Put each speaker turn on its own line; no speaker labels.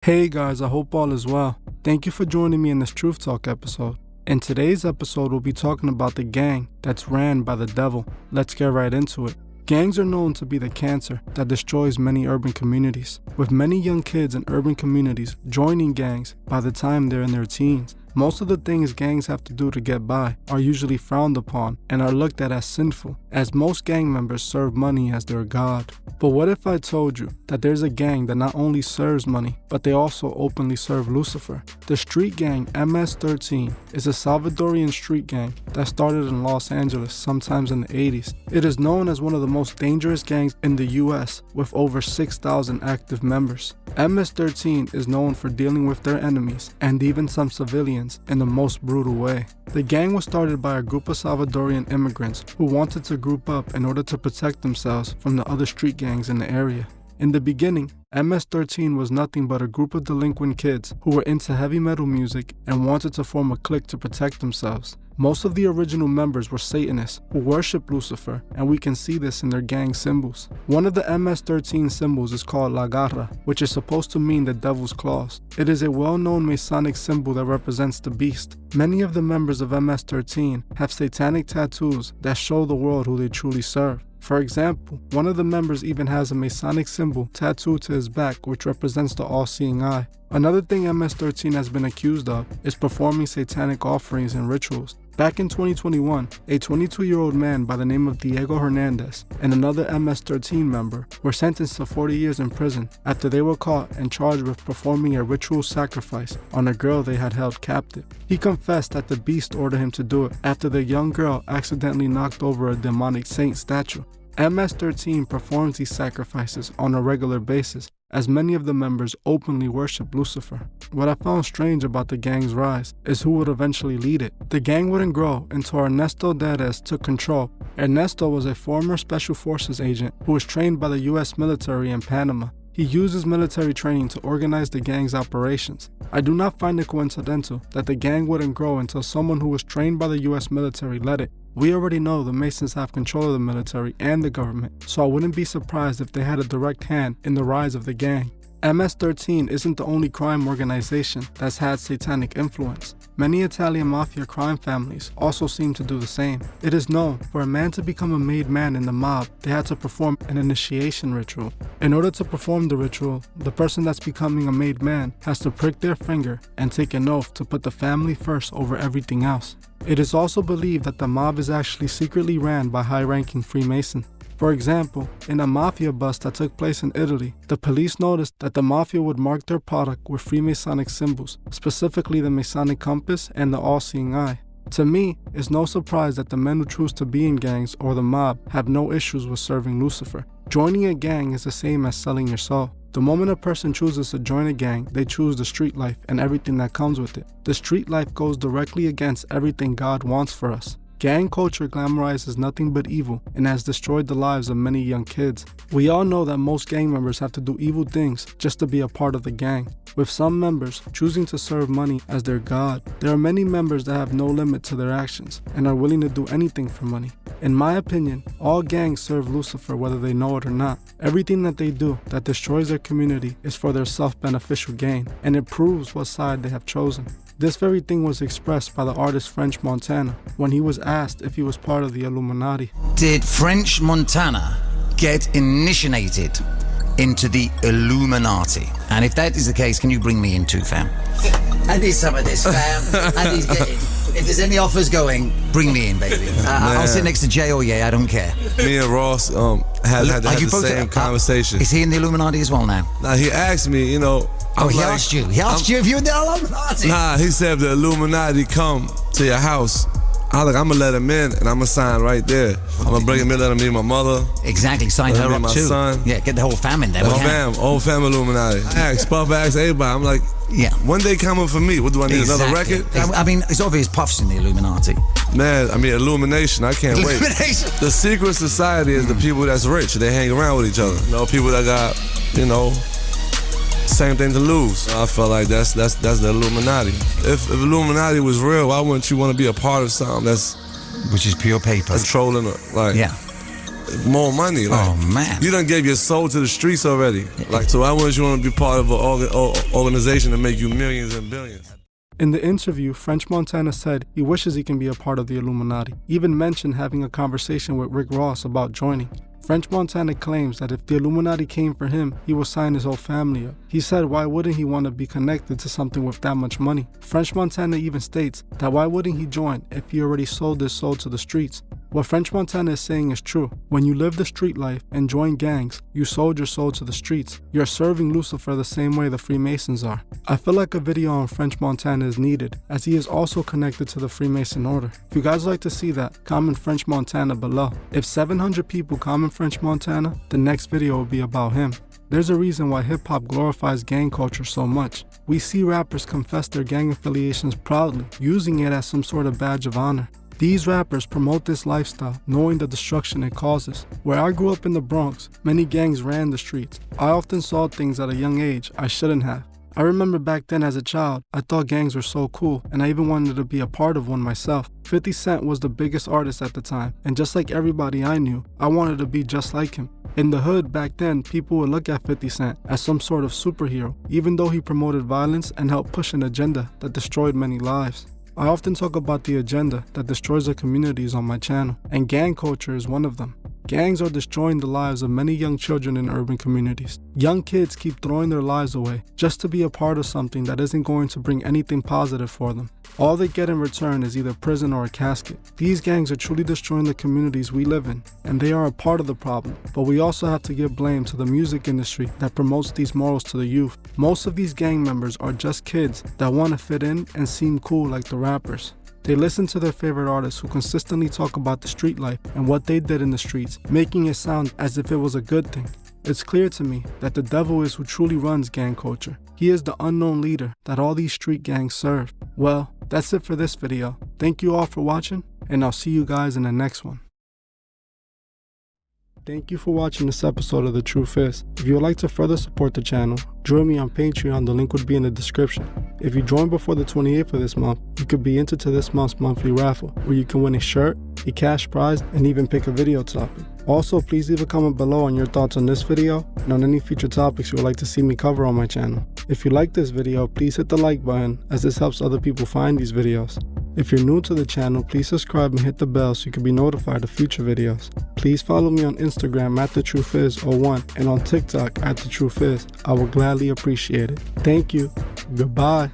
Hey guys, I hope all is well. Thank you for joining me in this Truth Talk episode. In today's episode, we'll be talking about the gang that's ran by the devil. Let's get right into it. Gangs are known to be the cancer that destroys many urban communities, with many young kids in urban communities joining gangs by the time they're in their teens. Most of the things gangs have to do to get by are usually frowned upon and are looked at as sinful, as most gang members serve money as their god. But what if I told you that there's a gang that not only serves money, but they also openly serve Lucifer? The street gang MS-13 is a Salvadorian street gang that started in Los Angeles sometimes in the 80s. It is known as one of the most dangerous gangs in the US, with over 6,000 active members. MS-13 is known for dealing with their enemies and even some civilians in the most brutal way. The gang was started by a group of Salvadorian immigrants who wanted to group up in order to protect themselves from the other street gangs in the area. In the beginning, MS-13 was nothing but a group of delinquent kids who were into heavy metal music and wanted to form a clique to protect themselves. Most of the original members were Satanists who worshiped Lucifer, and we can see this in their gang symbols. One of the MS-13 symbols is called La Garra, which is supposed to mean the devil's claws. It is a well-known Masonic symbol that represents the beast. Many of the members of MS-13 have satanic tattoos that show the world who they truly serve. For example, one of the members even has a Masonic symbol tattooed to his back, which represents the all-seeing eye. Another thing MS-13 has been accused of is performing satanic offerings and rituals. Back in 2021, a 22-year-old man by the name of Diego Hernandez and another MS-13 member were sentenced to 40 years in prison after they were caught and charged with performing a ritual sacrifice on a girl they had held captive. He confessed that the beast ordered him to do it after the young girl accidentally knocked over a demonic saint statue. MS-13 performs these sacrifices on a regular basis, as many of the members openly worship Lucifer. What I found strange about the gang's rise is who would eventually lead it. The gang wouldn't grow until Ernesto Derez took control. Ernesto was a former Special Forces agent who was trained by the US military in Panama. He used his military training to organize the gang's operations. I do not find it coincidental that the gang wouldn't grow until someone who was trained by the US military led it. We already know the Masons have control of the military and the government, so I wouldn't be surprised if they had a direct hand in the rise of the gang. MS-13 isn't the only crime organization that's had satanic influence. Many Italian mafia crime families also seem to do the same. It is known for a man to become a made man in the mob, they had to perform an initiation ritual. In order to perform the ritual, the person that's becoming a made man has to prick their finger and take an oath to put the family first over everything else. It is also believed that the mob is actually secretly ran by high-ranking Freemasons. For example, in a mafia bust that took place in Italy, the police noticed that the mafia would mark their product with Freemasonic symbols, specifically the Masonic compass and the all-seeing eye. To me, it's no surprise that the men who choose to be in gangs or the mob have no issues with serving Lucifer. Joining a gang is the same as selling your soul. The moment a person chooses to join a gang, they choose the street life and everything that comes with it. The street life goes directly against everything God wants for us. Gang culture glamorizes nothing but evil and has destroyed the lives of many young kids. We all know that most gang members have to do evil things just to be a part of the gang, with some members choosing to serve money as their god. There are many members that have no limit to their actions and are willing to do anything for money. In my opinion, all gangs serve Lucifer whether they know it or not. Everything that they do that destroys their community is for their self-beneficial gain, and it proves what side they have chosen. This very thing was expressed by the artist French Montana when he was asked if he was part of the Illuminati.
Did French Montana get initiated into the Illuminati? And if that is the case, can you bring me in too, fam? I need some of this, fam. I need getting. If there's any offers going, bring me in, baby. I'll sit next to Jay or Ye, I don't care.
Me and Ross had the same conversation.
Is he in the Illuminati as well now?
Now, he asked me,
He asked you. He asked you if you were in the Illuminati.
Nah, he said if the Illuminati come to your house, I'm going to let him in and I'm going to sign right there. I'm going to bring him in, let him meet my mother.
Exactly, sign her up too.
Son.
Yeah, get the whole fam in there.
Whole fam Illuminati. I asked everybody. I'm like,
yeah.
When they coming for me, what do I need, another record?
I mean, it's obvious Puff's in the Illuminati.
Man, I mean, Illumination, I can't wait. The secret society is the people that's rich. They hang around with each other. People that got, same thing to lose. I felt like that's the Illuminati. If Illuminati was real, why wouldn't you want to be a part of something that's
which is pure paper,
controlling,
yeah.
more money. Like,
oh man,
you done gave your soul to the streets already. Like, so why wouldn't you want to be part of an organization to make you millions and billions?
In the interview, French Montana said he wishes he can be a part of the Illuminati, even mentioned having a conversation with Rick Ross about joining. French Montana claims that if the Illuminati came for him, he would sign his whole family up. He said why wouldn't he want to be connected to something with that much money? French Montana even states that why wouldn't he join if he already sold his soul to the streets? What French Montana is saying is true. When you live the street life and join gangs, you sold your soul to the streets. You're serving Lucifer the same way the Freemasons are. I feel like a video on French Montana is needed, as he is also connected to the Freemason order. If you guys would like to see that, comment French Montana below. If 700 people comment French Montana, the next video will be about him. There's a reason why hip-hop glorifies gang culture so much. We see rappers confess their gang affiliations proudly, using it as some sort of badge of honor. These rappers promote this lifestyle, knowing the destruction it causes. Where I grew up in the Bronx, many gangs ran the streets. I often saw things at a young age I shouldn't have. I remember back then as a child, I thought gangs were so cool, and I even wanted to be a part of one myself. 50 Cent was the biggest artist at the time, and just like everybody I knew, I wanted to be just like him. In the hood back then, people would look at 50 Cent as some sort of superhero, even though he promoted violence and helped push an agenda that destroyed many lives. I often talk about the agenda that destroys the communities on my channel, and gang culture is one of them. Gangs are destroying the lives of many young children in urban communities. Young kids keep throwing their lives away just to be a part of something that isn't going to bring anything positive for them. All they get in return is either prison or a casket. These gangs are truly destroying the communities we live in, and they are a part of the problem. But we also have to give blame to the music industry that promotes these morals to the youth. Most of these gang members are just kids that want to fit in and seem cool like the rappers. They listen to their favorite artists who consistently talk about the street life and what they did in the streets, making it sound as if it was a good thing. It's clear to me that the devil is who truly runs gang culture. He is the unknown leader that all these street gangs serve. Well, that's it for this video. Thank you all for watching, and I'll see you guys in the next one. Thank you for watching this episode of The Truth Is. If you would like to further support the channel, join me on Patreon, the link would be in the description. If you join before the 28th of this month, you could be entered to this month's monthly raffle, where you can win a shirt, a cash prize, and even pick a video topic. Also, please leave a comment below on your thoughts on this video and on any future topics you would like to see me cover on my channel. If you like this video, please hit the like button, as this helps other people find these videos. If you're new to the channel, please subscribe and hit the bell so you can be notified of future videos. Please follow me on Instagram at TheTruthIs01 and on TikTok at TheTruthIs. I will gladly appreciate it. Thank you. Goodbye.